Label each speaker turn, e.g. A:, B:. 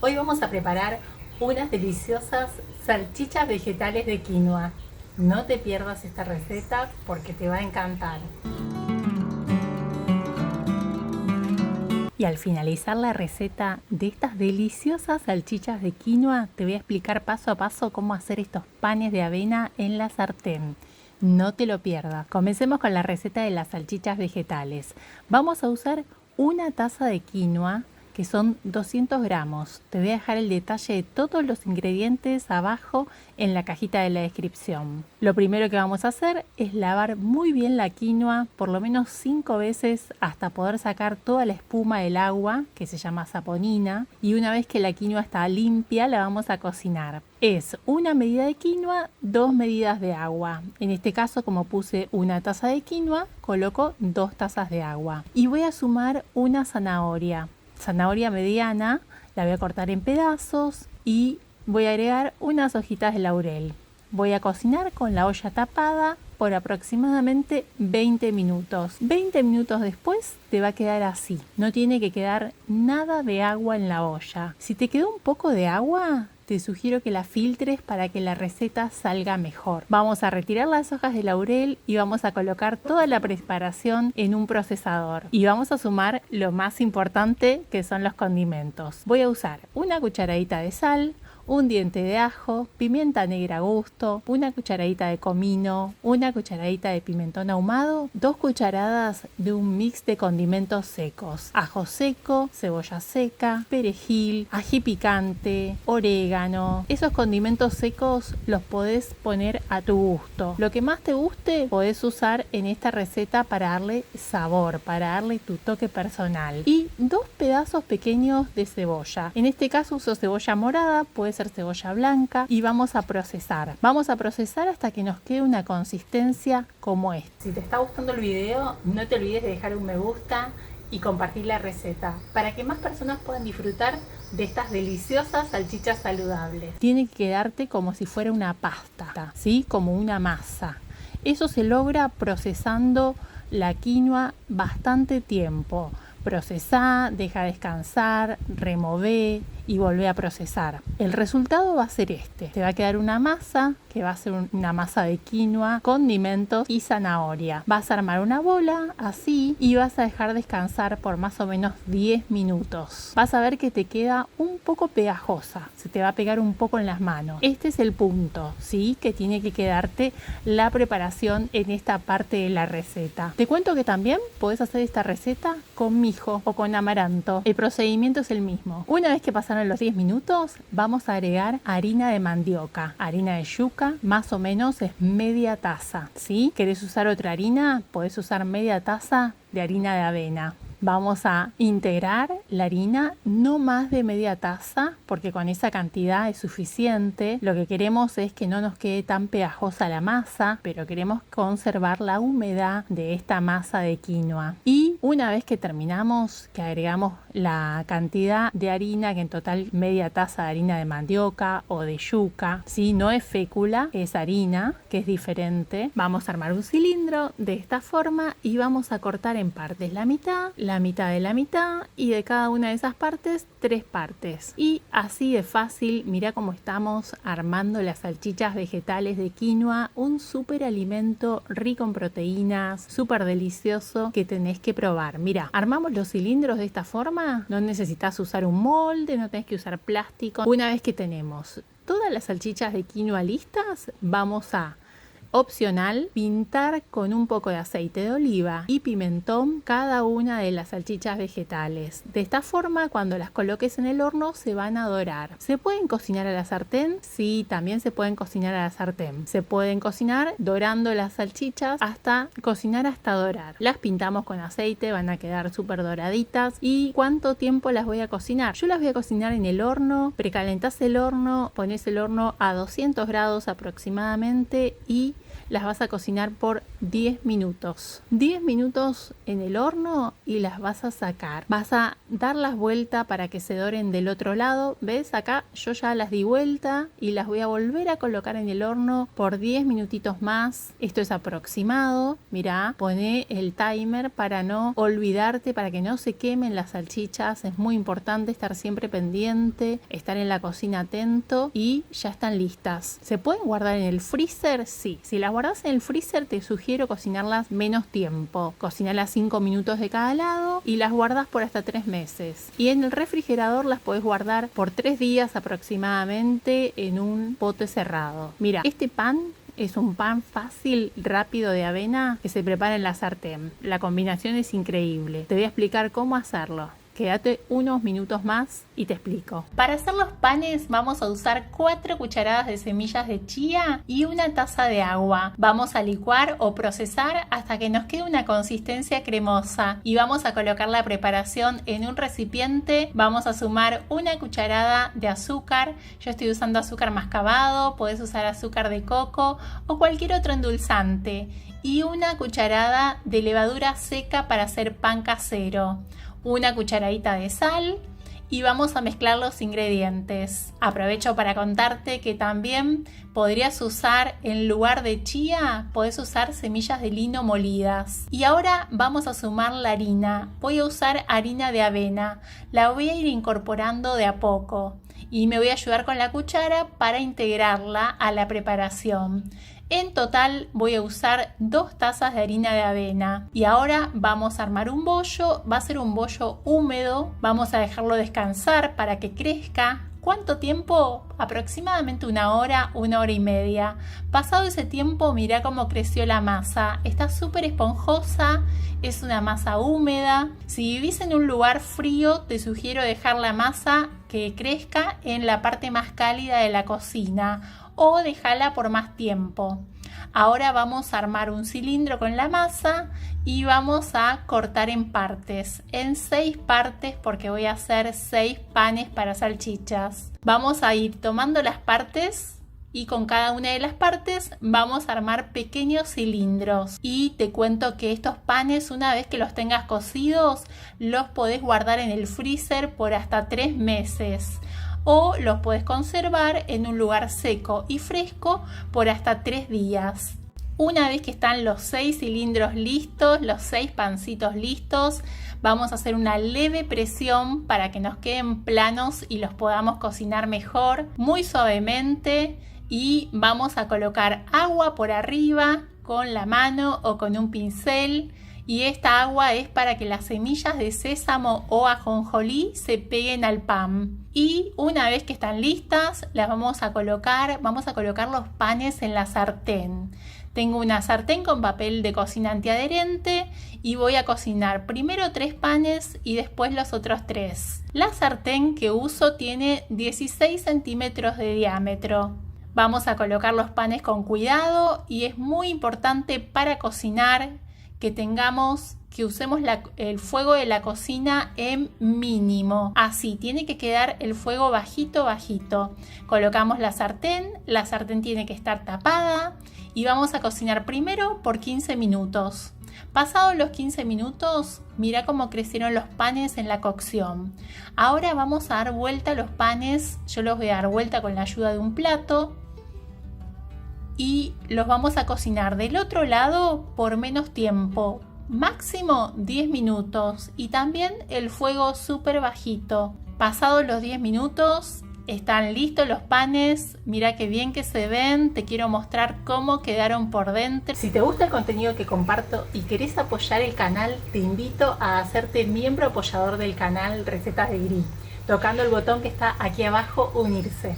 A: Hoy vamos a preparar unas deliciosas salchichas vegetales de quinoa. No te pierdas esta receta porque te va a encantar. Y al finalizar la receta de estas deliciosas salchichas de quinoa, te voy a explicar paso a paso cómo hacer estos panes de avena en la sartén. No te lo pierdas. Comencemos con la receta de las salchichas vegetales. Vamos a usar una taza de quinoa, que son 200 gramos. Te voy a dejar el detalle de todos los ingredientes abajo en la cajita de la descripción. Lo primero que vamos a hacer es lavar muy bien la quinoa, por lo menos 5 veces hasta poder sacar toda la espuma del agua, que se llama saponina. Y una vez que la quinoa está limpia, la vamos a cocinar. Es una medida de quinoa, 2 medidas de agua. En este caso, como puse una taza de quinoa, coloco 2 tazas de agua. Y voy a sumar una zanahoria mediana, la voy a cortar en pedazos y voy a agregar unas hojitas de laurel. Voy a cocinar con la olla tapada por aproximadamente 20 minutos. 20 minutos después te va a quedar así. No tiene que quedar nada de agua en la olla. Si te quedó un poco de agua, te sugiero que la filtres para que la receta salga mejor. Vamos a retirar las hojas de laurel y vamos a colocar toda la preparación en un procesador. Y vamos a sumar lo más importante, que son los condimentos. Voy a usar una cucharadita de sal, un diente de ajo, pimienta negra a gusto, una cucharadita de comino, una cucharadita de pimentón ahumado, 2 cucharadas de un mix de condimentos secos, ajo seco, cebolla seca, perejil, ají picante, orégano. Esos condimentos secos los podés poner a tu gusto. Lo que más te guste podés usar en esta receta para darle sabor, para darle tu toque personal. Y 2 pedazos pequeños de cebolla. En este caso uso cebolla morada, puede ser cebolla blanca, y vamos a procesar. Vamos a procesar hasta que nos quede una consistencia como esta. Si te está gustando el video, no te olvides de dejar un me gusta y compartir la receta para que más personas puedan disfrutar de estas deliciosas salchichas saludables. Tiene que quedarte como si fuera una pasta, ¿sí? Como una masa. Eso se logra procesando la quinoa bastante tiempo. Procesá, deja descansar, remové y volvé a procesar. El resultado va a ser este. Te va a quedar una masa que va a ser una masa de quinoa, condimentos y zanahoria. Vas a armar una bola así y vas a dejar descansar por más o menos 10 minutos. Vas a ver que te queda un poco pegajosa. Se te va a pegar un poco en las manos. Este es el punto, ¿sí? Que tiene que quedarte la preparación en esta parte de la receta. Te cuento que también podés hacer esta receta con mijo o con amaranto. El procedimiento es el mismo. Una vez que pasaron los 10 minutos, vamos a agregar harina de mandioca, harina de yuca, más o menos es media taza, ¿sí? ¿Querés usar otra harina? Podés usar media taza de harina de avena. Vamos a integrar la harina, no más de media taza, porque con esa cantidad es suficiente. Lo que queremos es que no nos quede tan pegajosa la masa, pero queremos conservar la humedad de esta masa de quinoa. Y una vez que terminamos, que agregamos la cantidad de harina, que en total media taza de harina de mandioca o de yuca, ¿sí? No es fécula, es harina, que es diferente. Vamos a armar un cilindro de esta forma y vamos a cortar en partes la mitad de la mitad, y de cada una de esas partes 3 partes. Y así de fácil, mira cómo estamos armando las salchichas vegetales de quinoa, un súper alimento rico en proteínas, súper delicioso que tenés que probar. Mira, armamos los cilindros de esta forma, no necesitas usar un molde, no tenés que usar plástico. Una vez que tenemos todas las salchichas de quinoa listas, vamos a opcional, pintar con un poco de aceite de oliva y pimentón cada una de las salchichas vegetales. De esta forma, cuando las coloques en el horno, se van a dorar. ¿Se pueden cocinar a la sartén? Sí, también se pueden cocinar a la sartén. Se pueden cocinar dorando las salchichas hasta cocinar hasta dorar. Las pintamos con aceite, van a quedar súper doraditas. ¿Y cuánto tiempo las voy a cocinar? Yo las voy a cocinar en el horno. Precalentás el horno, pones el horno a 200 grados aproximadamente y las vas a cocinar por 10 minutos. 10 minutos en el horno y las vas a sacar. Vas a dar las vueltas para que se doren del otro lado. ¿Ves? Acá yo ya las di vuelta y las voy a volver a colocar en el horno por 10 minutitos más. Esto es aproximado. Mirá, poné el timer para no olvidarte, para que no se quemen las salchichas. Es muy importante estar siempre pendiente, estar en la cocina atento y ya están listas. ¿Se pueden guardar en el freezer? Sí. Si las guardas en el freezer te sugiero cocinarlas menos tiempo. Cocinarlas 5 minutos de cada lado y las guardas por hasta 3 meses. Y en el refrigerador las podés guardar por 3 días aproximadamente en un pote cerrado. Mira, este pan es un pan fácil, rápido de avena que se prepara en la sartén. La combinación es increíble. Te voy a explicar cómo hacerlo. Quédate unos minutos más y te explico. Para hacer los panes vamos a usar 4 cucharadas de semillas de chía y una taza de agua. Vamos a licuar o procesar hasta que nos quede una consistencia cremosa y vamos a colocar la preparación en un recipiente. Vamos a sumar una cucharada de azúcar. Yo estoy usando azúcar mascabado, podés usar azúcar de coco o cualquier otro endulzante. Y una cucharada de levadura seca para hacer pan casero. Una cucharadita de sal y vamos a mezclar los ingredientes. Aprovecho para contarte que también podrías usar, en lugar de chía, podés usar semillas de lino molidas. Y ahora vamos a sumar la harina. Voy a usar harina de avena. La voy a ir incorporando de a poco y me voy a ayudar con la cuchara para integrarla a la preparación. En total voy a usar 2 tazas de harina de avena y ahora vamos a armar un bollo. Va a ser un bollo húmedo, vamos a dejarlo descansar para que crezca. ¿Cuánto tiempo? Aproximadamente 1 hora, 1 hora y media. Pasado ese tiempo, mirá cómo creció la masa. Está súper esponjosa, es una masa húmeda. Si vivís en un lugar frío, te sugiero dejar la masa que crezca en la parte más cálida de la cocina o dejarla por más tiempo. Ahora vamos a armar un cilindro con la masa y vamos a cortar en partes, en 6 partes porque voy a hacer 6 panes para salchichas. Vamos a ir tomando las partes y con cada una de las partes vamos a armar pequeños cilindros. Y te cuento que estos panes, una vez que los tengas cocidos, los podés guardar en el freezer por hasta 3 meses. O los puedes conservar en un lugar seco y fresco por hasta 3 días. Una vez que están los 6 cilindros listos, los 6 pancitos listos, vamos a hacer una leve presión para que nos queden planos y los podamos cocinar mejor, muy suavemente, y vamos a colocar agua por arriba con la mano o con un pincel. Y esta agua es para que las semillas de sésamo o ajonjolí se peguen al pan. Y una vez que están listas, las vamos a colocar los panes en la sartén. Tengo una sartén con papel de cocina antiadherente y voy a cocinar primero 3 panes y después los otros 3. La sartén que uso tiene 16 centímetros de diámetro. Vamos a colocar los panes con cuidado y es muy importante para cocinar que usemos el fuego de la cocina en mínimo. Así, tiene que quedar el fuego bajito, bajito. Colocamos la sartén tiene que estar tapada y vamos a cocinar primero por 15 minutos. Pasados los 15 minutos, mira cómo crecieron los panes en la cocción. Ahora vamos a dar vuelta a los panes, yo los voy a dar vuelta con la ayuda de un plato. Y los vamos a cocinar del otro lado por menos tiempo, máximo 10 minutos y también el fuego súper bajito. Pasados los 10 minutos están listos los panes, mira qué bien que se ven, te quiero mostrar cómo quedaron por dentro. Si te gusta el contenido que comparto y querés apoyar el canal, te invito a hacerte miembro apoyador del canal Recetas de Gris, tocando el botón que está aquí abajo, unirse.